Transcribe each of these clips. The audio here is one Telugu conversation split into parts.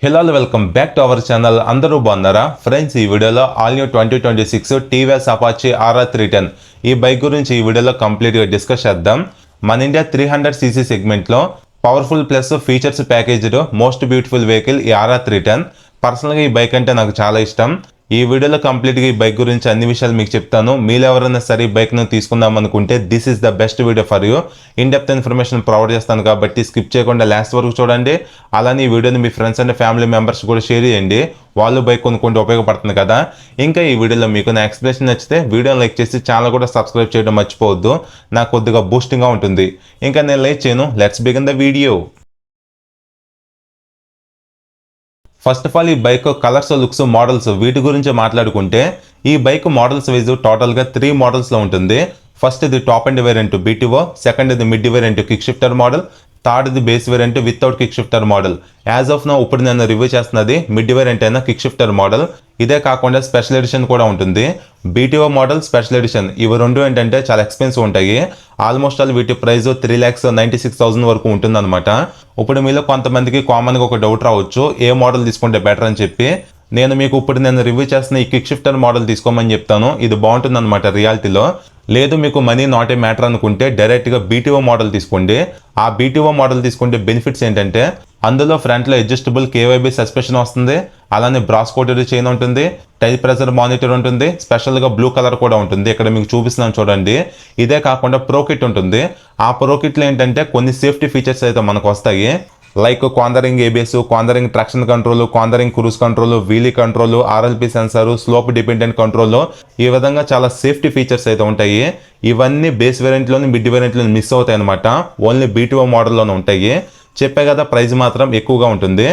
Hello welcome back to our channel. అందరూ బాగున్నారా ఫ్రెండ్స్? ఈ వీడియోలో all new 2026 TVS Apache RR310 ఈ బైక్ గురించి ఈ వీడియోలో కంప్లీట్గా డిస్కస్ చేద్దాం. మన ఇండియా 300cc సెగ్మెంట్లో powerful plus features packaged most beautiful vehicle ఈ RR310. పర్సనల్గా ఈ బైక్ అంటే నాకు చాలా ఇష్టం. ఈ వీడియోలో కంప్లీట్గా ఈ బైక్ గురించి అన్ని విషయాలు మీకు చెప్తాను. మీరు ఎవరైనా సరే ఈ బైక్ను తీసుకుందాం అనుకుంటే this is the best video for you. In depth information provide చేస్తాను కాబట్టి స్కిప్ చేయకుండా లాస్ట్ వరకు చూడండి. అలానే ఈ వీడియోని మీ ఫ్రెండ్స్ అండ్ ఫ్యామిలీ మెంబర్స్ కూడా షేర్ చేయండి. వాళ్ళు బైక్ కొనుక్కుంటే ఉపయోగపడుతుంది కదా. ఇంకా ఈ వీడియోలో మీకు నా ఎక్స్ప్లెనేషన్ నచ్చితే వీడియోని లైక్ చేసి ఛానల్ కూడా సబ్స్క్రైబ్ చేయడం మర్చిపోవద్దు. నాకు కొద్దిగా బూస్టింగ్గా ఉంటుంది. ఇంకా నేను లైక్ చేయను. Let's begin the video. First of all ఈ బైక్ కలర్స్, లుక్స్, మోడల్స్ వీటి గురించి మాట్లాడుకుంటే ఈ బైక్ మోడల్స్ వైజ్ టోటల్గా 3 మోడల్స్లో ఉంటుంది. ఫస్ట్ ఇది top and variant BTO, second ఇది mid variant kick shifter model, third ఇది base variant without kick shifter model. As of now ఇప్పుడు నేను రివ్యూ చేస్తున్నది మిడ్ వేరియంట్ అయినా కిక్ షిఫ్టర్ మోడల్. ఇదే కాకుండా స్పెషల్ ఎడిషన్ కూడా ఉంటుంది. BTO మోడల్, స్పెషల్ ఎడిషన్ ఇవి రెండు ఏంటంటే చాలా ఎక్స్పెన్సివ్ ఉంటాయి. ఆల్మోస్ట్ ఆల్ వీటి ప్రైస్ 3,96,000 వరకు ఉంటుందన్నమాట. ఇప్పుడు మీలో కొంతమందికి కామన్గా ఒక డౌట్ రావచ్చు, ఏ మోడల్ తీసుకుంటే బెటర్ అని చెప్పి. నేను రివ్యూ చేస్తున్న ఈ కిక్ షిఫ్టర్ మోడల్ తీసుకోమని చెప్తాను. ఇది బాగుంటుంది అనమాట రియాలిటీలో. లేదు మీకు మనీ నాట్ ఏ మ్యాటర్ అనుకుంటే డైరెక్ట్గా BTO మోడల్ తీసుకోండి. ఆ BTO మోడల్ తీసుకుంటే బెనిఫిట్స్ ఏంటంటే అందులో ఫ్రంట్లో అడ్జస్టబుల్ KYB సస్పెన్షన్ వస్తుంది. అలానే బ్రాస్ కోటెడ్ చైన్ ఉంటుంది, టైర్ ప్రెజర్ మానిటర్ ఉంటుంది, స్పెషల్గా బ్లూ కలర్ కూడా ఉంటుంది. ఇక్కడ మీకు చూపిస్తున్నాను చూడండి. ఇదే కాకుండా ప్రో కిట్ ఉంటుంది. ఆ ప్రో కిట్లో ఏంటంటే కొన్ని సేఫ్టీ ఫీచర్స్ అయితే మనకు వస్తాయి. Like cornering ABS, cornering traction control, cornering cruise control, wheelie control, RLP sensor, slope dependent control, ఈ విధంగా చాలా సేఫ్టీ ఫీచర్స్ అయితే ఉంటాయి. ఇవన్నీ బేస్ వేరియంట్లోని మిడ్ వేరియంట్లోని మిస్ అవుతాయి అనమాట. ఓన్లీ BTO మోడల్లోనే ఉంటాయి. చెప్పే కదా ప్రైస్ మాత్రం ఎక్కువగా ఉంటుంది.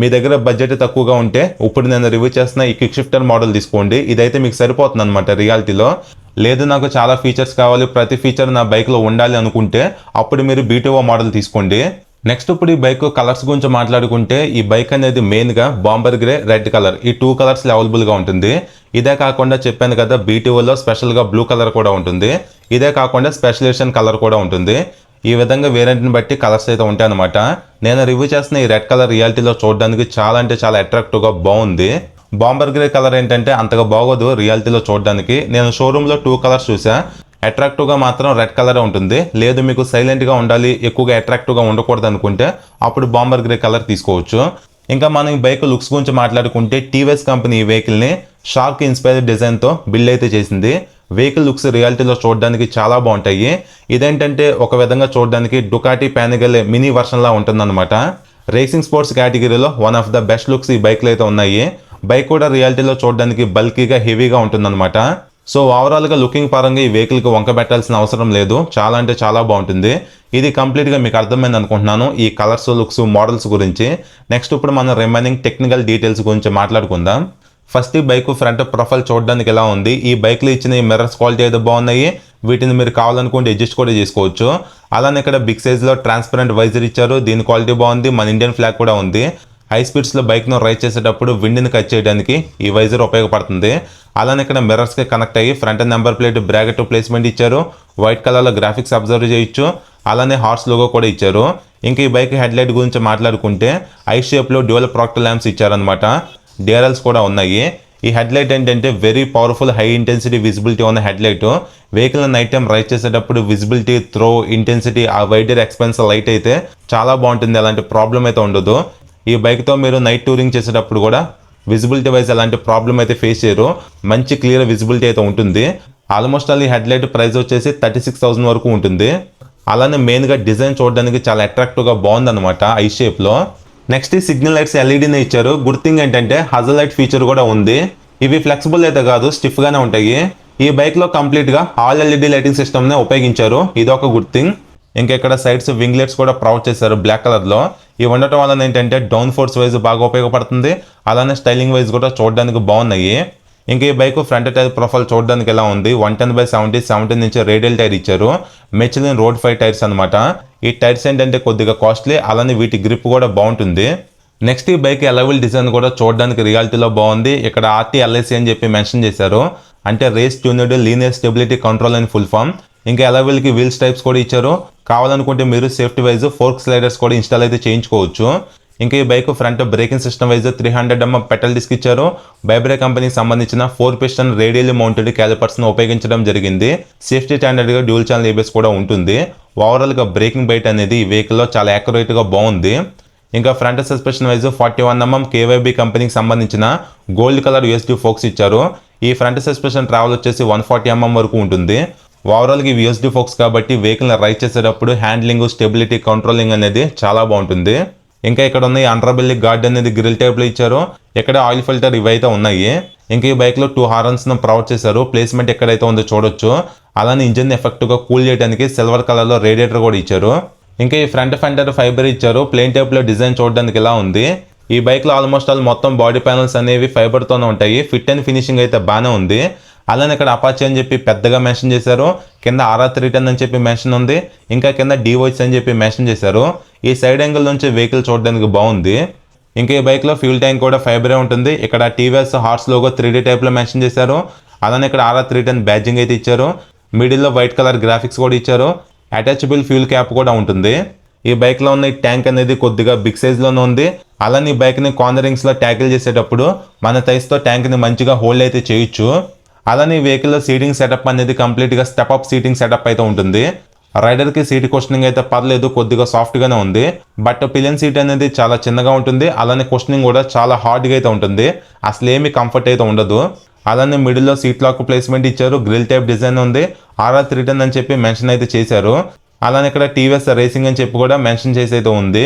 మీ దగ్గర బడ్జెట్ తక్కువగా ఉంటే ఇప్పుడు నేను రివ్యూ చేస్తున్న ఈ కిక్ షిఫ్టర్ మోడల్ తీసుకోండి. ఇదైతే మీకు సరిపోతుంది అనమాట రియాలిటీలో. లేదు నాకు చాలా ఫీచర్స్ కావాలి, ప్రతి ఫీచర్ నా బైక్లో ఉండాలి అనుకుంటే అప్పుడు మీరు BTO మోడల్ తీసుకోండి. నెక్స్ట్ ఇప్పుడు ఈ బైక్ కలర్స్ గురించి మాట్లాడుకుంటే ఈ బైక్ అనేది మెయిన్గా బాంబర్ గ్రే, రెడ్ కలర్ ఈ 2 కలర్స్ అవైలబుల్గా ఉంటుంది. ఇదే కాకుండా చెప్పాను కదా BTOలో స్పెషల్గా బ్లూ కలర్ కూడా ఉంటుంది. ఇదే కాకుండా స్పెషల్ ఎడిషన్ కలర్ కూడా ఉంటుంది. ఈ విధంగా వేరియంట్ని బట్టి కలర్స్ అయితే ఉంటాయి అనమాట. నేను రివ్యూ చేసిన ఈ రెడ్ కలర్ రియాలిటీలో చూడడానికి చాలా అంటే చాలా అట్రాక్టివ్గా బాగుంది. బాంబర్ గ్రే కలర్ ఏంటంటే అంతగా బాగోదు రియాలిటీలో చూడడానికి. నేను షోరూంలో 2 కలర్స్ చూసా. అట్రాక్టివ్గా మాత్రం రెడ్ కలరే ఉంటుంది. లేదు మీకు సైలెంట్గా ఉండాలి, ఎక్కువగా అట్రాక్టివ్గా ఉండకూడదు అనుకుంటే అప్పుడు బాంబర్ గ్రే కలర్ తీసుకోవచ్చు. ఇంకా మనం ఈ బైక్ లుక్స్ గురించి మాట్లాడుకుంటే TVS కంపెనీ ఈ వెహికల్ని షార్క్ ఇన్స్పైర్డ్ డిజైన్తో బిల్డ్ అయితే చేసింది. వెహికల్ లుక్స్ రియాలిటీలో చూడడానికి చాలా బాగుంటాయి. ఇదేంటంటే ఒక విధంగా చూడడానికి డుకాటీ ప్యానిగల్ మినీ వర్షన్లా ఉంటుందన్నమాట. రేసింగ్ స్పోర్ట్స్ కేటగిరీలో one of the best looks ఈ బైక్లో అయితే ఉన్నాయి. బైక్ కూడా రియాలిటీలో చూడడానికి బల్కీగా హెవీగా ఉంటుందన్నమాట. సో ఓవరాల్గా లుకింగ్ పరంగా ఈ వెహికల్కి వంక పెట్టాల్సిన అవసరం లేదు. చాలా అంటే చాలా బాగుంటుంది. ఇది కంప్లీట్గా మీకు అర్థమైంది అనుకుంటున్నాను ఈ కలర్స్, లుక్స్, మోడల్స్ గురించి. నెక్స్ట్ ఇప్పుడు మనం రిమైనింగ్ టెక్నికల్ డీటెయిల్స్ గురించి మాట్లాడుకుందాం. ఫస్ట్ ఈ బైక్ ఫ్రంట్ ప్రొఫైల్ చూడడానికి ఎలా ఉంది, ఈ బైక్లో ఇచ్చిన ఈ మిర్రర్స్ క్వాలిటీ అయితే బాగున్నాయి. వీటిని మీరు కావాలనుకుంటే అడ్జస్ట్ కూడా చేసుకోవచ్చు. అలానే ఇక్కడ బిగ్ సైజ్లో ట్రాన్స్పరెంట్ వైజర్ ఇచ్చారు. దీని క్వాలిటీ బాగుంది. మన ఇండియన్ ఫ్లాగ్ కూడా ఉంది. హై స్పీడ్స్లో బైక్ను రైడ్ చేసేటప్పుడు విండ్ని కట్ చేయడానికి ఈ వైజర్ ఉపయోగపడుతుంది. అలానే ఇక్కడ మిర్రర్స్కి కనెక్ట్ అయ్యి front number plate bracket placement ఇచ్చారు. వైట్ కలర్లో గ్రాఫిక్స్ అబ్జర్వ్ చేయొచ్చు. అలానే హార్స్ లోగో కూడా ఇచ్చారు. ఇంకా ఈ బైక్ హెడ్లైట్ గురించి మాట్లాడుకుంటే ఐ షేప్లో డ్యూయల్ ప్రాక్టర్ ల్యాంప్స్ ఇచ్చారనమాట. DRLs కూడా ఉన్నాయి. ఈ హెడ్లైట్ ఏంటంటే very powerful high intensity visibility ఉన్న headlight. Vehicle night time ride చేసేటప్పుడు విజిబిలిటీ, త్రో, ఇంటెన్సిటీ, ఆ వైడర్ ఎక్స్పెన్స్ లైట్ అయితే చాలా బాగుంటుంది. అలాంటి ప్రాబ్లం అయితే ఉండదు. ఈ బైక్తో మీరు నైట్ టూరింగ్ చేసేటప్పుడు కూడా విజిబిలిటీ వైజ్ అలాంటి ప్రాబ్లం అయితే ఫేస్ చేయరు. మంచి క్లియర్ విజిబిలిటీ అయితే ఉంటుంది. ఆల్మోస్ట్ ఆల్ ఈ హెడ్లైట్ ప్రైస్ వచ్చేసి 36,000 వరకు ఉంటుంది. అలానే మెయిన్గా డిజైన్ చూడడానికి చాలా అట్రాక్టివ్గా బాగుందన్నమాట ఐ షేప్లో. నెక్స్ట్ ఈ సిగ్నల్ లైట్స్ LEDని ఇచ్చారు. గుడ్ థింగ్ ఏంటంటే హజల్ లైట్ ఫీచర్ కూడా ఉంది. ఇవి ఫ్లెక్సిబుల్ అయితే కాదు, స్టిఫ్గానే ఉంటాయి. ఈ బైక్లో కంప్లీట్గా ఆల్ LED లైటింగ్ సిస్టమ్నే ఉపయోగించారు. ఇదొక గుడ్ థింగ్. ఇంకా ఇక్కడ సైడ్స్ వింగ్లెట్స్ కూడా ప్రొవైడ్ చేశారు బ్లాక్ కలర్లో. ఇవి ఉండటం వల్ల ఏంటంటే డౌన్ ఫోర్స్ వైజ్ బాగా ఉపయోగపడుతుంది. అలానే స్టైలింగ్ వైజ్ కూడా చూడడానికి బాగున్నాయి. ఇంకా ఈ బైక్ ఫ్రంట్ టైర్ ప్రొఫైల్ చూడడానికి ఎలా ఉంది, 110/70 17 ఇంచ్ రేడియల్ టైర్ ఇచ్చారు. మెచ్లిన్ రోడ్ 5 టైర్స్ అనమాట. ఈ టైర్స్ ఏంటంటే కొద్దిగా కాస్ట్లీ. అలానే వీటి గ్రిప్ కూడా బాగుంటుంది. నెక్స్ట్ ఈ బైక్ అలైవిల్ డిజైన్ కూడా చూడడానికి రియాలిటీలో బాగుంది. ఇక్కడ RTLAC అని చెప్పి మెన్షన్ చేశారు. అంటే race tuned linear stability control అని ఫుల్ ఫామ్. ఇంకా అలైవిల్కి వీల్స్ టైప్స్ కూడా ఇచ్చారు. కావాలనుకుంటే మీరు సేఫ్టీ వైజ్ ఫోర్క్ స్లైడర్స్ కూడా ఇన్స్టాల్ అయితే చేయించుకోవచ్చు. ఇంకా ఈ bike front braking system wise 300mm petal disc ఇచ్చారు. బైబ్రే కంపెనీకి సంబంధించిన 4 పిస్టన్ రేడియల్లీ మౌంటెడ్ క్యాలిపర్స్ ను ఉపయోగించడం జరిగింది. సేఫ్టీ స్టాండర్డ్ గా డ్యూల్ ఛానల్ ఏబిఎస్ కూడా ఉంటుంది. ఓవరాల్ గా బ్రేకింగ్ బైట్ అనేది ఈ వెహికల్ లో చాలా యాక్యురేట్ గా బాగుంది. ఇంకా front suspension wise 41mm KYB కంపెనీకి సంబంధించిన గోల్డ్ కలర్ USD ఫోక్స్ ఇచ్చారు. ఈ ఫ్రంట్ సస్పెన్షన్ ట్రావెల్ వచ్చేసి 140mm వరకు ఉంటుంది. ఓవరాల్ గా USD ఫోక్స్ కాబట్టి వెహికల్ రైడ్ చేసేటప్పుడు హ్యాండ్లింగ్, స్టెబిలిటీ, కంట్రోలింగ్ అనేది చాలా బాగుంటుంది. ఇంకా ఇక్కడ ఉన్న ఈ అండర్బెల్లి గార్డ్ అనేది గ్రిల్ టైప్ లో ఇచ్చారు. ఇక్కడ ఆయిల్ ఫిల్టర్ ఇవైతే ఉన్నాయి. ఇంకా ఈ బైక్ లో 2 హార్న్స్ ను ప్రొవైడ్ చేశారు. ప్లేస్మెంట్ ఎక్కడైతే ఉందో చూడొచ్చు. అలానే ఇంజిన్ ఎఫెక్టివ్ గా కూల్ చేయడానికి సిల్వర్ కలర్ లో రేడియేటర్ కూడా ఇచ్చారు. ఇంకా ఈ ఫ్రంట్ ఫెండర్ ఫైబర్ ఇచ్చారు. ప్లెయిన్ టైప్ లో డిజైన్ చూడడానికి ఇలా ఉంది. ఈ బైక్ లో ఆల్మోస్ట్ ఆల్ మొత్తం బాడీ ప్యానల్స్ అనేవి ఫైబర్ తోనే ఉంటాయి. ఫిట్ అండ్ ఫినిషింగ్ అయితే బాగానే ఉంది. అలానే ఇక్కడ అపాచీ అని చెప్పి పెద్దగా మెన్షన్ చేశారు. కింద RR310 అని చెప్పి మెన్షన్ ఉంది. ఇంకా కింద DOH అని చెప్పి మెన్షన్ చేశారు. ఈ సైడ్ యాంగిల్ నుంచి వెహికల్ చూడడానికి బాగుంది. ఇంకా ఈ బైక్ లో ఫ్యూల్ ట్యాంక్ కూడా ఫైబరే ఉంటుంది. ఇక్కడ TVS horse logo 3D type లో మెన్షన్ చేశారు. అలానే ఇక్కడ RR310 బ్యాడ్జింగ్ అయితే ఇచ్చారు. మిడిల్ లో వైట్ కలర్ గ్రాఫిక్స్ కూడా ఇచ్చారు. అటాచబుల్ ఫ్యూల్ క్యాప్ కూడా ఉంటుంది. ఈ బైక్ లో ఉన్న ఈ ట్యాంక్ అనేది కొద్దిగా బిగ్ సైజ్ లోనే ఉంది. అలానే ఈ బైక్ ని కార్నరింగ్స్ లో ట్యాకిల్ చేసేటప్పుడు మన థైస్ తో ట్యాంక్ ని మంచిగా హోల్డ్ అయితే చేయొచ్చు. అలానే ఈ వెహికల్ లో సీటింగ్ సెటప్ అనేది కంప్లీట్ గా స్టెప్ అప్ సీటింగ్ సెటప్ అయితే ఉంటుంది. రైడర్ కి సీట్ క్వశ్చనింగ్ అయితే పర్లేదు, కొద్దిగా సాఫ్ట్ గానే ఉంది. బట్ పిలియన్ సీట్ అనేది చాలా చిన్నగా ఉంటుంది. అలానే క్వశ్చనింగ్ కూడా చాలా హార్డ్ గా అయితే ఉంటుంది. అసలు ఏమి కంఫర్ట్ అయితే ఉండదు. అలానే మిడిల్ లో సీట్ లాక్ ప్లేస్మెంట్ ఇచ్చారు. గ్రిల్ టైప్ డిజైన్ ఉంది. RR310 అని చెప్పి మెన్షన్ అయితే చేశారు. అలానే ఇక్కడ TVS రేసింగ్ అని చెప్పి కూడా మెన్షన్ చేసి అయితే ఉంది.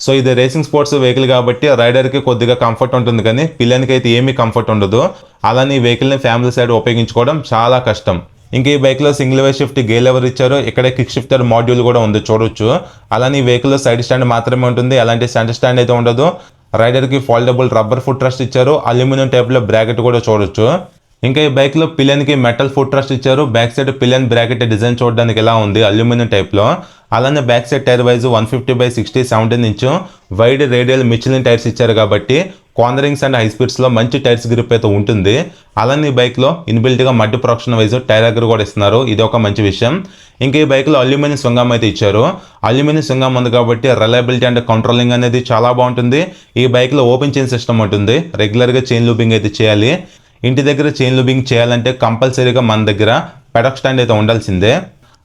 సో ఇది రేసింగ్ స్పోర్ట్స్ వెహికల్ కాబట్టి రైడర్ కి కొద్దిగా కంఫర్ట్ ఉంటుంది, కానీ పిల్లలకి అయితే ఏమీ కంఫర్ట్ ఉండదు. అలానే ఈ వెహికల్ ని ఫ్యామిలీ సైడ్ ఉపయోగించుకోవడం చాలా కష్టం. ఇంకా ఈ బైక్ లో single way shift gear lever ఇచ్చారు. ఇక్కడ కిక్ షిఫ్టర్ మాడ్యూల్ కూడా ఉంది చూడొచ్చు. అలానే ఈ వెహికల్ లో సైడ్ స్టాండ్ మాత్రమే ఉంటుంది. అలాంటి సెంటర్ స్టాండ్ అయితే ఉండదు. రైడర్ కి ఫోల్డబుల్ రబ్బర్ ఫుట్ రెస్ట్ ఇచ్చారు. అల్యూమినియం టైప్ లో బ్రాకెట్ కూడా చూడొచ్చు. ఇంకా ఈ బైక్ లో పిలియన్ కి మెటల్ ఫుట్ రెస్ట్ ఇచ్చారు. Back side pillion bracket design చూడడానికి ఎలా ఉంది, అల్యూమినియం టైప్ లో. అలానే back side tyre wise 150/60 17 inch wide radial Michelin tyres ఇచ్చారు కాబట్టి కార్నరింగ్స్ అండ్ హై స్పీడ్స్ లో మంచి టైర్స్ గ్రిప్ అయితే ఉంటుంది. అలానే ఈ బైక్ లో ఇన్బిల్ట్ గా mud protection wise tyre hugger కూడా ఇస్తున్నారు. ఇది ఒక మంచి విషయం. ఇంకా ఈ బైక్ లో అల్యూమినియం స్వింగం అయితే ఇచ్చారు. అల్యూమినియం స్వింగం ఉంది కాబట్టి రిలయబిలిటీ అండ్ కంట్రోలింగ్ అనేది చాలా బాగుంటుంది. ఈ బైక్ లో ఓపెన్ చైన్ సిస్టమ్ ఉంటుంది. రెగ్యులర్ గా చైన్ లూపింగ్ అయితే చేయాలి. ఇంటి దగ్గర చైన్ లూపింగ్ చేయాలంటే కంపల్సరీగా మన దగ్గర పెడక్ స్టాండ్ అయితే ఉండాల్సిందే.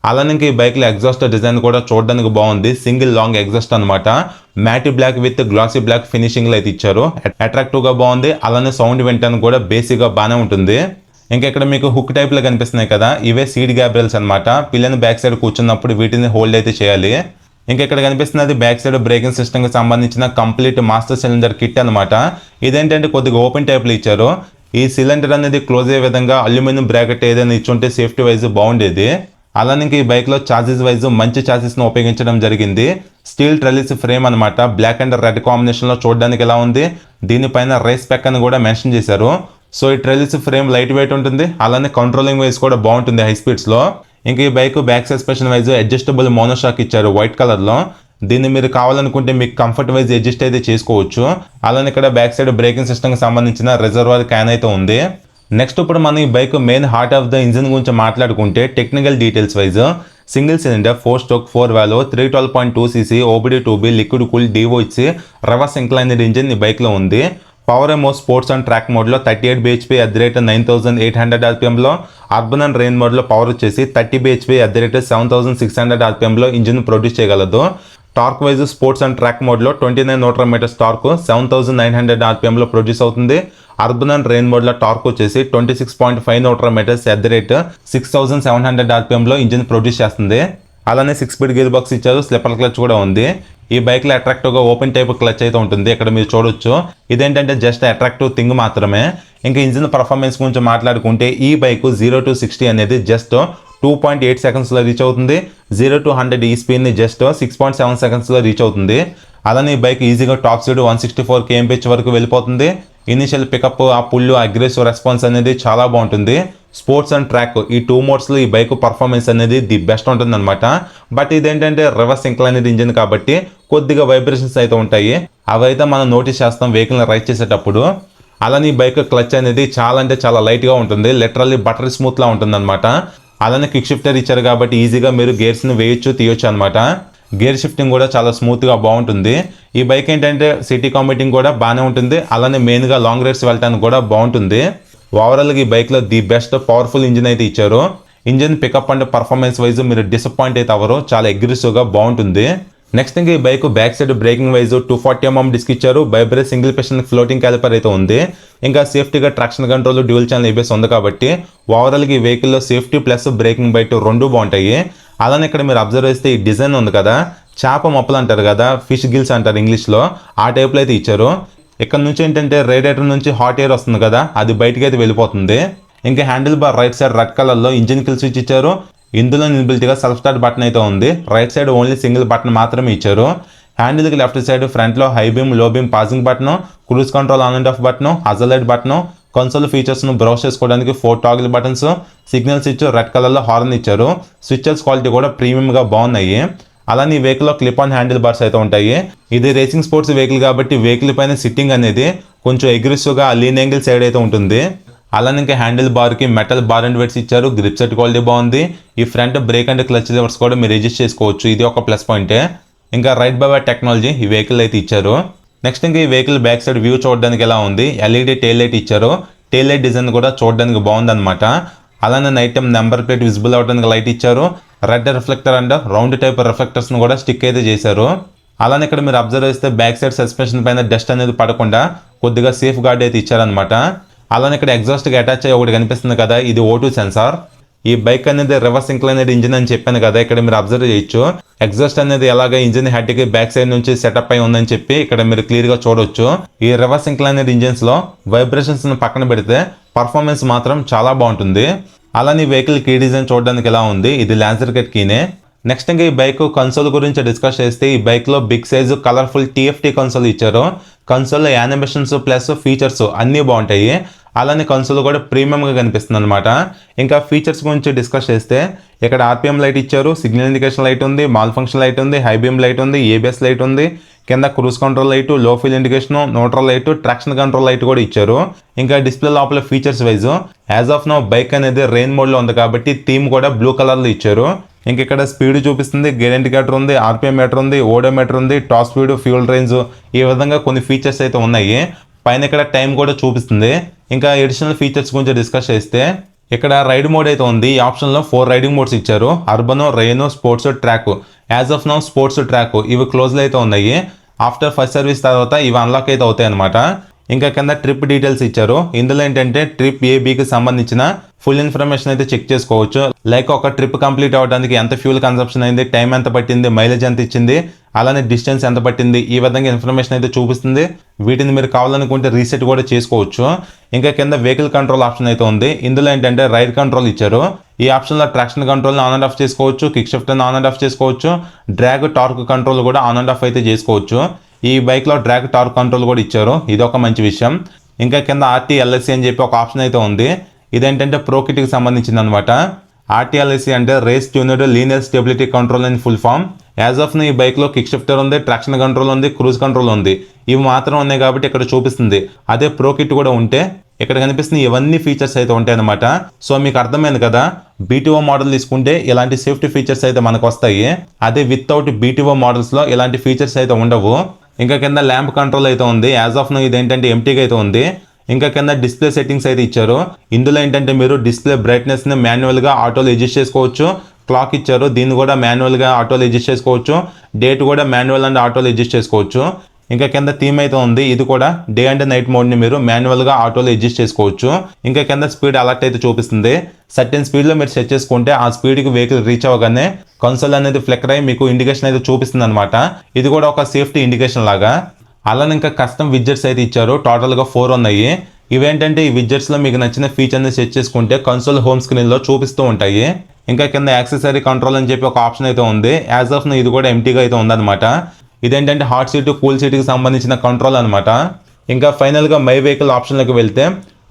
అలానే ఈ బైక్ లో ఎగ్జాస్ట్ డిజైన్ కూడా చూడడానికి బాగుంది. సింగిల్ లాంగ్ ఎగ్జాస్ట్ అనమాట. Matte black with glossy black finishing లో అయితే ఇచ్చారు. అట్రాక్టివ్ గా బాగుంది. అలానే సౌండ్ వింటానికి కూడా బేసిక్ గా బాగానే ఉంటుంది. ఇంకా ఇక్కడ మీకు హుక్ టైప్ లో కనిపిస్తున్నాయి కదా, ఇవే సీట్ గ్యాబ్రెల్స్ అనమాట. పిల్లలు బ్యాక్ సైడ్ కూర్చున్నప్పుడు వీటిని హోల్డ్ అయితే చేయాలి. ఇంకా ఇక్కడ కనిపిస్తున్నది బ్యాక్ సైడ్ బ్రేకింగ్ సిస్టమ్ కి సంబంధించిన కంప్లీట్ మాస్టర్ సిలిండర్ కిట్ అనమాట. ఇదేంటంటే కొద్దిగా ఓపెన్ టైప్ లో ఇచ్చారు. ఈ సిలిండర్ అనేది క్లోజ్ అయ్యే విధంగా అల్యూమినియం బ్రాకెట్ ఏదైనా ఇచ్చుంటే సేఫ్టీ వైజ్ బాగుండేది. అలానే ఈ బైక్ లో చాసిస్ వైజ్ మంచి చాసిస్ ను ఉపయోగించడం జరిగింది. స్టీల్ ట్రెలిస్ ఫ్రేమ్ అనమాట. బ్లాక్ అండ్ రెడ్ కాంబినేషన్ లో చూడడానికి ఎలా ఉంది. దీనిపైన రేస్ పెక్ అని కూడా మెన్షన్ చేశారు. సో ఈ ట్రెలిస్ ఫ్రేమ్ లైట్ వెయిట్ ఉంటుంది. అలానే కంట్రోలింగ్ వైజ్ కూడా బాగుంటుంది హై స్పీడ్స్ లో. ఇంకా ఈ bike back suspension wise adjustable monoshock ఇచ్చారు వైట్ కలర్ లో. దీన్ని మీరు కావాలనుకుంటే మీకు కంఫర్ట్ వైజ్ అడ్జస్ట్ అయితే చేసుకోవచ్చు. అలానే ఇక్కడ బ్యాక్ సైడ్ బ్రేకింగ్ సిస్టమ్ కి సంబంధించిన రిజర్వాయర్ క్యాన్ అయితే ఉంది. నెక్స్ట్ ఇప్పుడు మనం ఈ bike main heart of the engine గురించి మాట్లాడుకుంటే technical details wise single cylinder 4-stroke 4-valve 312.2cc OBD2B liquid cool DOHC reverse inclined engine ఈ బైక్ లో ఉంది. పవర్ ఎమో స్పోర్ట్స్ అండ్ ట్రాక్ మోడ్ లో 38 bhp @ 9800 rpm లో, అర్బన్ అండ్ రెయిన్ మోడ్ లో పవర్ వచ్చేసి 30 bhp @ 7600 rpm లో ఇంజిన్ ప్రొడ్యూస్ చేయగలదు. Torque wise sports and track mode లో 29 Nm టార్క్ 7900 rpm లో ప్రొడ్యూస్ అవుతుంది. అర్బన్ అండ్ రెయిన్ మోడ్ లో టార్క్ వచ్చేసి 26.5 Nm @ 6700 rpm లో ఇంజిన్ ప్రొడ్యూస్ చేస్తుంది. అలానే 6-speed గేర్ బాక్స్ ఇచ్చారు. స్లిప్పర్ క్లచ్ కూడా ఉంది. ఈ బైక్ లో అట్రాక్టివ్ గా ఓపెన్ టైప్ క్లచ్ అయితే ఉంటుంది. ఇక్కడ మీరు చూడొచ్చు. ఇదేంటంటే జస్ట్ అట్రాక్టివ్ థింగ్ మాత్రమే. ఇంకా ఇంజిన్ పర్ఫార్మెన్స్ గురించి మాట్లాడుకుంటే ఈ బైక్ 0 to 60 అనేది జస్ట్ 2.8 seconds లో రీచ్ అవుతుంది. 0 to 100 ఈ స్పీడ్ ని జస్ట్ 6.7 seconds లో రీచ్ అవుతుంది. అలానే ఈ బైక్ ఈజీగా టాప్ స్పీడ్ 164 kmph వరకు వెళ్ళిపోతుంది. ఇనిషియల్ పికప్, ఆ పుల్, అగ్రెసివ్ రెస్పాన్స్ అనేది చాలా బాగుంటుంది. స్పోర్ట్స్ అండ్ ట్రాక్ ఈ 2 modes లో ఈ బైక్ పర్ఫార్మెన్స్ అనేది ది బెస్ట్ ఉంటుంది అనమాట. బట్ ఇదేంటంటే రివర్స్ ఇంక్లైనెడ్ ఇంజిన్ కాబట్టి కొద్దిగా వైబ్రేషన్స్ అయితే ఉంటాయి. అవైతే మనం నోటీస్ చేస్తాం వెహికల్ని రైడ్ చేసేటప్పుడు. అలానే ఈ బైక్ క్లచ్ అనేది చాలా అంటే చాలా లైట్గా ఉంటుంది. లిటరల్లీ బటర్ స్మూత్లా ఉంటుంది అనమాట. అలానే కిక్ షిఫ్టర్ ఇచ్చారు కాబట్టి ఈజీగా మీరు గేర్స్ని వేయొచ్చు, తీయొచ్చు అనమాట. గేర్ షిఫ్టింగ్ కూడా చాలా స్మూత్గా బాగుంటుంది. ఈ బైక్ ఏంటంటే సిటీ కాంపిటింగ్ కూడా బాగానే ఉంటుంది, అలానే మెయిన్గా లాంగ్ రైడ్స్ వెళ్ళడానికి కూడా బాగుంటుంది. ఓవరాల్గా ఈ బైక్లో ది బెస్ట్ పవర్ఫుల్ ఇంజిన్ అయితే ఇచ్చారు. Engine pickup and performance wise మీరు డిసప్పాయింట్ అయితే అవ్వరు, చాలా అగ్రెసివ్గా బాగుంటుంది. నెక్స్ట్ ఇంకా ఈ bike back side braking wise 240mm disc ఇచ్చారు. ByBre single piston floating caliper అయితే ఉంది. ఇంకా సేఫ్టీగా traction control dual channel ABS ఉంది కాబట్టి ఓవరాల్గా ఈ వెహికల్లో సేఫ్టీ ప్లస్ బ్రేకింగ్ బైట్ రెండు బాగుంటాయి. అలానే ఇక్కడ మీరు అబ్జర్వ్ చేస్తే ఈ డిజైన్ ఉంది కదా, చేప మొప్పలు అంటారు కదా, ఫిష్ గిల్స్ అంటారు ఇంగ్లీష్లో, ఆ టైప్లో అయితే ఇచ్చారు. ఇక్కడ నుంచి ఏంటంటే రేడియేటర్ నుంచి హాట్ ఎయిర్ వస్తుంది కదా, అది బయటకి అయితే వెళ్ళిపోతుంది. ఇంకా handle bar right side red కలర్లో ఇంజిన్ కిల్ స్విచ్ ఇచ్చారు. ఇందులో ఇన్బిల్ట్గా సెల్ఫ్ స్టార్ట్ బటన్ అయితే ఉంది. Right side only single button మాత్రమే ఇచ్చారు. హ్యాండిల్కి లెఫ్ట్ సైడ్ ఫ్రంట్లో high beam low beam passing button, cruise control on and off button, hazard light button, console ఫీచర్స్ను బ్రౌజ్ చేసుకోవడానికి 4 toggle buttons, signal switch, red కలర్లో హార్న్ ఇచ్చారు. స్విచెస్ క్వాలిటీ కూడా ప్రీమియంగా బాగున్నాయి. అలానే ఈ వెహికల్లో క్లిప్ ఆన్ హ్యాండిల్ బార్స్ అయితే ఉంటాయి. ఇది రేసింగ్ స్పోర్ట్స్ వెహికల్ కాబట్టి వెహికల్ పైన సిట్టింగ్ అనేది కొంచెం అగ్రెసివ్గా లీన్ యాంగిల్ సైడ్ అయితే ఉంటుంది. అలానే ఇంకా హ్యాండిల్ బార్కి మెటల్ బార్ అండ్ వెయిట్స్ ఇచ్చారు. గ్రిప్ సెట్ క్వాలిటీ బాగుంది. ఈ front brake and clutch levers కూడా మీరు అడ్జస్ట్ చేసుకోవచ్చు, ఇది ఒక ప్లస్ పాయింటే. ఇంకా రైట్ బై టెక్నాలజీ ఈ వెహికల్ అయితే ఇచ్చారు. నెక్స్ట్ ఇంకా ఈ వెహికల్ బ్యాక్ సైడ్ వ్యూ చూడడానికి ఎలా ఉంది, ఎల్ఈడి టెయిల్ లైట్ ఇచ్చారు. టెయిల్ లైట్ డిజైన్ కూడా చూడడానికి బాగుందన్నమాట. అలానే night time number plate visible అవడానికి లైట్ ఇచ్చారు. Red reflector and round type రిఫ్లెక్టర్స్ను కూడా స్టిక్ అయితే చేశారు. అలానే ఇక్కడ మీరు అబ్జర్వ్ చేస్తే బ్యాక్ సైడ్ సస్పెన్షన్ పైన డస్ట్ అనేది పడకుండా కొద్దిగా సేఫ్ గార్డ్ అయితే ఇచ్చారనమాట. అలానే ఇక్కడ ఎగ్జాస్ట్కి అటాచ్ అయ్యి ఒకటి కనిపిస్తుంది కదా, ఇది O2 సెన్సార్. ఈ బైక్ అనేది రివర్స్ ఇంక్లైనెడ్ ఇంజిన్ అని చెప్పాను కదా, ఇక్కడ మీరు అబ్జర్వ్ చేయొచ్చు. ఎగ్జాస్ట్ అనేది ఎలాగ ఇంజిన్ హెడ్కి బ్యాక్ సైడ్ నుంచి సెటప్ అయి ఉందని చెప్పి ఇక్కడ మీరు క్లియర్గా చూడొచ్చు. ఈ రివర్స్ ఇంక్లైనెడ్ ఇంజిన్స్లో వైబ్రేషన్స్ పక్కన పెడితే పర్ఫార్మెన్స్ మాత్రం చాలా బాగుంటుంది. అలానే వెహికల్ కీ డిజైన్ చూడడానికి ఎలా ఉంది, ఇది ల్యాన్సర్ కట్ కీనే. నెక్స్ట్ ఇంకా ఈ బైక్ కన్సోల్ గురించి డిస్కస్ చేస్తే ఈ బైక్లో big size colourful TFT console ఇచ్చారు. కన్సోల్లో యానిమేషన్స్ ప్లస్ ఫీచర్స్ అన్నీ బాగుంటాయి. అలానే కన్సోల్ కూడా ప్రీమియంగా కనిపిస్తుంది అనమాట. ఇంకా ఫీచర్స్ గురించి డిస్కస్ చేస్తే ఇక్కడ RPM లైట్ ఇచ్చారు, సిగ్నల్ ఇండికేషన్ లైట్ ఉంది, మాల్ ఫంక్షన్ లైట్ ఉంది, హై బీమ్ లైట్ ఉంది, ABS లైట్ ఉంది, కింద క్రూజ్ కంట్రోల్ లైట్, లో feel indication, neutral light, traction control light కూడా ఇచ్చారు. ఇంకా డిస్ప్లే లోపల features wise as of now bike అనేది రెయిన్ మోడ్లో ఉంది కాబట్టి థీమ్ కూడా బ్లూ కలర్లో ఇచ్చారు. ఇంక ఇక్కడ స్పీడ్ చూపిస్తుంది, గేర్ ఇండికేటర్ ఉంది, RPM మీటర్ ఉంది, ఓడోమీటర్ ఉంది, టాప్ స్పీడ్, ఫ్యూల్ రేంజ్, ఈ విధంగా కొన్ని ఫీచర్స్ అయితే ఉన్నాయి. పైన ఇక్కడ టైం కూడా చూపిస్తుంది. ఇంకా అడిషనల్ ఫీచర్స్ గురించి డిస్కస్ చేస్తే ఇక్కడ రైడ్ మోడ్ అయితే ఉంది. ఈ ఆప్షన్లో 4 రైడింగ్ మోడ్స్ ఇచ్చారు, urban, rain, sports, track. As of now sports track ఇవి క్లోజ్లో అయితే ఉన్నాయి. ఆఫ్టర్ ఫస్ట్ సర్వీస్ తర్వాత ఇవి అన్లాక్ అయితే అవుతాయి అనమాట. ఇంకా కింద ట్రిప్ డీటెయిల్స్ ఇచ్చారు. ఇందులో ఏంటంటే ట్రిప్ AB సంబంధించిన ఫుల్ ఇన్ఫర్మేషన్ అయితే చెక్ చేసుకోవచ్చు. లైక్ ఒక ట్రిప్ కంప్లీట్ అవ్వడానికి ఎంత ఫ్యూల్ కన్సంప్షన్ అయింది, టైం ఎంత పట్టింది, మైలేజ్ ఎంత ఇచ్చింది, అలానే డిస్టెన్స్ ఎంత పట్టింది, ఈ విధంగా ఇన్ఫర్మేషన్ అయితే చూపిస్తుంది. వీటిని మీరు కావాలనుకుంటే రీసెట్ కూడా చేసుకోవచ్చు. ఇంకా కింద వెహికల్ కంట్రోల్ ఆప్షన్ అయితే ఉంది. ఇందులో ఏంటంటే రైడ్ కంట్రోల్ ఇచ్చారు. ఈ ఆప్షన్లో ట్రాక్షన్ కంట్రోల్ని ఆన్ అండ్ ఆఫ్ చేసుకోవచ్చు, కిక్ షిఫ్ట్ని ఆన్ అండ్ ఆఫ్ చేసుకోవచ్చు, డ్రాగ్ టార్క్ కంట్రోల్ కూడా ఆన్ అండ్ ఆఫ్ అయితే చేసుకోవచ్చు. ఈ బైక్లో డ్రాగ్ టార్క్ కంట్రోల్ కూడా ఇచ్చారు, ఇది ఒక మంచి విషయం. ఇంకా కింద RTLSC అని చెప్పి ఒక ఆప్షన్ అయితే ఉంది. ఇదేంటంటే ప్రో కిట్కి సంబంధించింది అనమాట. RTLSC అంటే race tuned linear stability control in full form. As of ఈ బైక్లో కిక్ షిఫ్టర్ ఉంది, ట్రాక్షన్ కంట్రోల్ ఉంది, క్రూజ్ కంట్రోల్ ఉంది. ఇవి మాత్రం ఉన్నాయి కాబట్టి ఇక్కడ చూపిస్తుంది. అదే ప్రో కిట్ కూడా ఉంటే ఇక్కడ కనిపిస్తుంది ఇవన్నీ ఫీచర్స్ అయితే ఉంటాయి అనమాట. సో మీకు అర్థమైంది కదా, BTO మోడల్ తీసుకుంటే ఇలాంటి సేఫ్టీ ఫీచర్స్ అయితే మనకు వస్తాయి. అదే వితౌట్ BTO మోడల్స్లో ఇలాంటి ఫీచర్స్ అయితే ఉండవు. ఇంకా కింద ల్యాంప్ కంట్రోల్ అయితే ఉంది. యాజ్ ఆఫ్ నో ఇది ఏంటంటే ఎంటీగా అయితే ఉంది. ఇంకా కింద డిస్ప్లే సెట్టింగ్స్ అయితే ఇచ్చారు. ఇందులో ఏంటంటే మీరు డిస్ప్లే బ్రైట్నెస్ని మాన్యువల్గా ఆటోలో అడ్జస్ట్ చేసుకోవచ్చు. క్లాక్ ఇచ్చారు, దీన్ని కూడా మాన్యువల్గా ఆటోలో అడ్జస్ట్ చేసుకోవచ్చు. డేట్ కూడా మాన్యువల్ అండ్ ఆటోలో అడ్జస్ట్ చేసుకోవచ్చు. ఇంకా కింద థీమ్ అయితే ఉంది, ఇది కూడా డే అండ్ నైట్ మోడ్ని మీరు మాన్యువల్గా ఆటోలో అడ్జస్ట్ చేసుకోవచ్చు. ఇంకా కింద స్పీడ్ అలర్ట్ అయితే చూపిస్తుంది. సర్టెన్ స్పీడ్లో మీరు సెట్ చేసుకుంటే ఆ స్పీడ్కి వెహికల్ రీచ్ అవ్వగానే కన్సోల్ అనేది ఫ్లిక్కర్ అయ్యి మీకు ఇండికేషన్ అయితే చూపిస్తుంది అనమాట. ఇది కూడా ఒక సేఫ్టీ ఇండికేషన్ లాగా. అలానే ఇంకా కస్టమ్ విడ్జెట్స్ అయితే ఇచ్చారు, టోటల్గా 4 ఉన్నాయి. ఇవేంటంటే ఈ విడ్జెట్స్లో మీకు నచ్చిన ఫీచర్ని సెట్ చేసుకుంటే కన్సోల్ హోమ్ స్క్రీన్లో చూపిస్తూ ఉంటాయి. ఇంకా కింద యాక్సెసరీ కంట్రోల్ అని చెప్పి ఒక ఆప్షన్ అయితే ఉంది. యాజ్ ఆఫ్ ఇది కూడా ఎంటీగా అయితే ఉందన్నమాట. ఇదేంటంటే హాట్ సీట్, కూల్ సీట్కి సంబంధించిన కంట్రోల్ అనమాట. ఇంకా ఫైనల్గా మై వెహికల్ ఆప్షన్లోకి వెళ్తే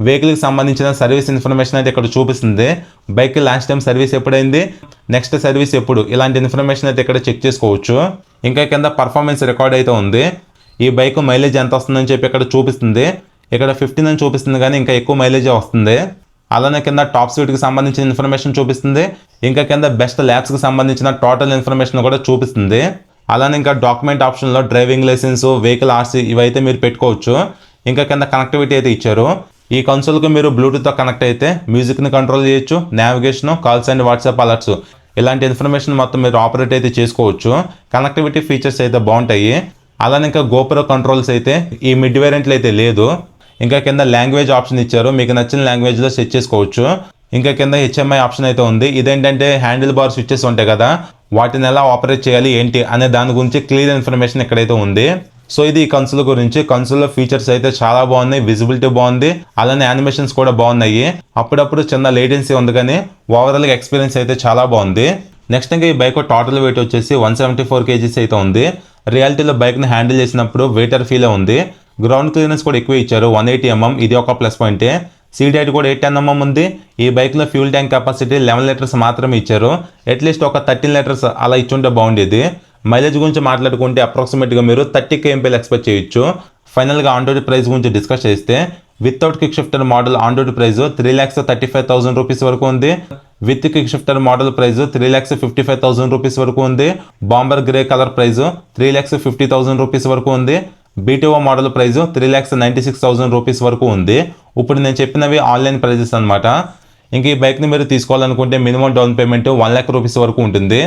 వెహికల్కి సంబంధించిన సర్వీస్ ఇన్ఫర్మేషన్ అయితే ఇక్కడ చూపిస్తుంది. బైక్ లాస్ట్ టైం సర్వీస్ ఎప్పుడైంది, నెక్స్ట్ సర్వీస్ ఎప్పుడు, ఇలాంటి ఇన్ఫర్మేషన్ అయితే ఇక్కడ చెక్ చేసుకోవచ్చు. ఇంకా కింద పర్ఫార్మెన్స్ రికార్డ్ అయితే ఉంది. ఈ బైక్ మైలేజ్ ఎంత వస్తుందని చెప్పి ఇక్కడ చూపిస్తుంది. ఇక్కడ 15 అని చూపిస్తుంది కానీ ఇంకా ఎక్కువ మైలేజే వస్తుంది. అలానే కింద టాప్ స్పీడ్కి సంబంధించిన ఇన్ఫర్మేషన్ చూపిస్తుంది. ఇంకా కింద బెస్ట్ ల్యాబ్స్కి సంబంధించిన టోటల్ ఇన్ఫర్మేషన్ కూడా చూపిస్తుంది. అలానే ఇంకా డాక్యుమెంట్ ఆప్షన్లో డ్రైవింగ్ లైసెన్స్, వెహికల్ ఆర్సీ ఇవైతే మీరు పెట్టుకోవచ్చు. ఇంకా కింద కనెక్టివిటీ అయితే ఇచ్చారు. ఈ కన్సోల్కి మీరు బ్లూటూత్తో కనెక్ట్ అయితే మ్యూజిక్ని కంట్రోల్ చేయొచ్చు, navigation, calls and WhatsApp alerts ఇలాంటి ఇన్ఫర్మేషన్ మొత్తం మీరు ఆపరేట్ అయితే చేసుకోవచ్చు. కనెక్టివిటీ ఫీచర్స్ అయితే బాగుంటాయి. అలానే ఇంకా గోప్రో కంట్రోల్స్ అయితే ఈ మిడ్ వేరియంట్లో అయితే లేదు. ఇంకా కింద లాంగ్వేజ్ ఆప్షన్ ఇచ్చారు, మీకు నచ్చిన లాంగ్వేజ్లో సెట్ చేసుకోవచ్చు. ఇంకా కింద HMI ఆప్షన్ అయితే ఉంది. ఇదేంటంటే హ్యాండిల్ బార్ స్విచ్చెస్ ఉంటాయి కదా, వాటిని ఎలా ఆపరేట్ చేయాలి ఏంటి అనే దాని గురించి క్లియర్ ఇన్ఫర్మేషన్ ఇక్కడైతే ఉంది. సో ఇది ఈ కన్సోల్ గురించి. కన్సోల్లో ఫీచర్స్ అయితే చాలా బాగున్నాయి, విజిబిలిటీ బాగుంది, అలానే యానిమేషన్స్ కూడా బాగున్నాయి. అప్పుడప్పుడు చిన్న లేటెన్సీ ఉంది కానీ ఓవరాల్గా ఎక్స్పీరియన్స్ అయితే చాలా బాగుంది. నెక్స్ట్ ఇంకా ఈ బైక్ టోటల్ వెయిట్ వచ్చేసి 174 kgs అయితే ఉంది. రియాలిటీలో బైక్ని హ్యాండిల్ చేసినప్పుడు వెయిటర్ ఫీల్ ఉంది. గ్రౌండ్ క్లియరెన్స్ కూడా ఎక్కువ ఇచ్చారు, 180 mm, ఇది ఒక ప్లస్ పాయింటే. సీట్ హైట్ కూడా 810 mm ఉంది. ఈ బైక్లో ఫ్యూల్ ట్యాంక్ కెపాసిటీ 11 లీటర్స్ మాత్రమే ఇచ్చారు. అట్లీస్ట్ ఒక 13 లీటర్స్ అలా ఇచ్చుంటే బాగుండేది. మైలేజ్ గురించి మాట్లాడుకుంటే అప్రాక్సిమేట్గా మీరు 30 kmpl ఎక్స్పెక్ట్ చేయొచ్చు. ఫైనల్గా ఆన్ రోడ్ ప్రైస్ గురించి డిస్కస్ చేస్తే without kick shifter model on road price 3,35,000 rupees వరకు ఉంది. With kick shifter model price 3,55,000 rupees వరకు ఉంది. Bomber grey colour price 3,50,000 rupees వరకు ఉంది. BTO మోడల్ ప్రైస్ 3,96,000 రూపీస్ వరకు ఉంది. ఇప్పుడు నేను చెప్పినవి ఆన్లైన్ ప్రైజెస్ అనమాట. ఇంక ఈ బైక్ని మీరు తీసుకోవాలనుకుంటే minimum down payment 1 lakh rupees వరకు ఉంటుంది.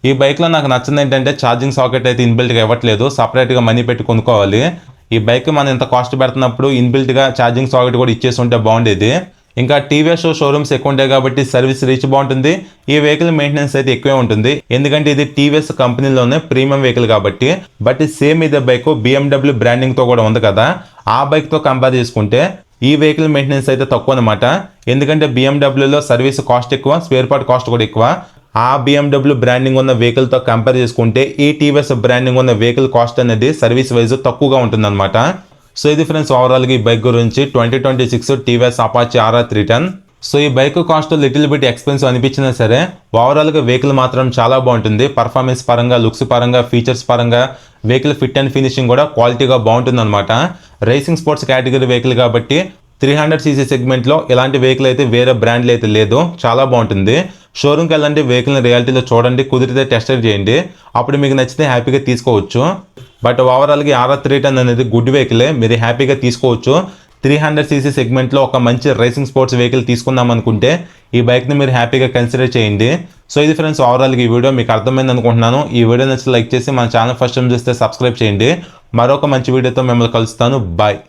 ఈ బైక్లో నాకు నచ్చింది ఏంటంటే ఛార్జింగ్ సాకెట్ అయితే ఇన్బిల్ట్గా ఇవ్వట్లేదు, సపరేట్గా మనీ పెట్టి కొనుక్కోవాలి. ఈ బైక్ మనం ఇంత కాస్ట్ పెడుతున్నప్పుడు ఇన్బిల్ట్గా ఛార్జింగ్ సాకెట్ కూడా ఇచ్చేసి ఉంటే బాగుండేది. ఇంకా టీవీఎస్ షోరూమ్స్ ఎక్కువ ఉంటాయి కాబట్టి సర్వీస్ రీచ్ బాగుంటుంది. ఈ వెహికల్ మెయింటెనెన్స్ అయితే ఎక్కువే ఉంటుంది, ఎందుకంటే ఇది టీవీఎస్ కంపెనీలోనే ప్రీమియం వెహికల్ కాబట్టి. బట్ సేమ్ ఇదే బైక్ BMW బ్రాండింగ్తో కూడా ఉంది కదా, ఆ బైక్తో కంపేర్ చేసుకుంటే ఈ వెహికల్ మెయింటెనెన్స్ అయితే తక్కువ అనమాట. ఎందుకంటే BMWలో సర్వీస్ కాస్ట్ ఎక్కువ, స్పేర్ పార్ట్ కాస్ట్ కూడా ఎక్కువ. ఆ BMW బ్రాండింగ్ ఉన్న వెహికల్తో కంపేర్ చేసుకుంటే ఈ టీవీఎస్ బ్రాండింగ్ ఉన్న వెహికల్ కాస్ట్ అనేది సర్వీస్ వైజ్ తక్కువగా ఉంటుందన్నమాట. సో ఇది ఫ్రెండ్స్ ఓవరాల్గా ఈ బైక్ గురించి 2026 టీవీఎస్ అపాచీ RR 310. సో ఈ bike cost little bit expensive అనిపించినా సరే ఓవరాల్గా వెహికల్ మాత్రం చాలా బాగుంటుంది. పర్ఫార్మెన్స్ పరంగా, లుక్స్ పరంగా, ఫీచర్స్ పరంగా వెహికల్ ఫిట్ అండ్ ఫినిషింగ్ కూడా క్వాలిటీగా బాగుంటుంది అనమాట. రేసింగ్ స్పోర్ట్స్ కేటగిరీ వెహికల్ కాబట్టి 300cc సెగ్మెంట్లో ఇలాంటి వెహికల్ అయితే వేరే బ్రాండ్లు అయితే లేదు, చాలా బాగుంటుంది. షోరూమ్కి వెళ్ళండి, వెహికల్ని రియాలిటీలో చూడండి, కుదిరితే టెస్ట్ డ్రైవ్ చేయండి, అప్పుడు మీకు నచ్చితే హ్యాపీగా తీసుకోవచ్చు. బట్ ఓవరాల్గా RR 310 అనేది గుడ్ వెహికలే, మీరు హ్యాపీగా తీసుకోవచ్చు. 300cc సెగ్మెంట్లో ఒక మంచి రేసింగ్ స్పోర్ట్స్ వెహికల్ తీసుకుందాం అనుకుంటే ఈ బైక్ని మీరు హ్యాపీగా కన్సిడర్ చేయండి. సో ఇది ఫ్రెండ్స్ ఓవరాల్గా ఈ వీడియో మీకు అర్థమైంది అనుకుంటున్నాను. ఈ వీడియో నచ్చితే లైక్ చేసి మన ఛానల్ ఫస్ట్ టైం చూస్తే సబ్స్క్రైబ్ చేయండి. మరొక మంచి వీడియోతో మిమ్మల్ని కలుస్తాను. బాయ్.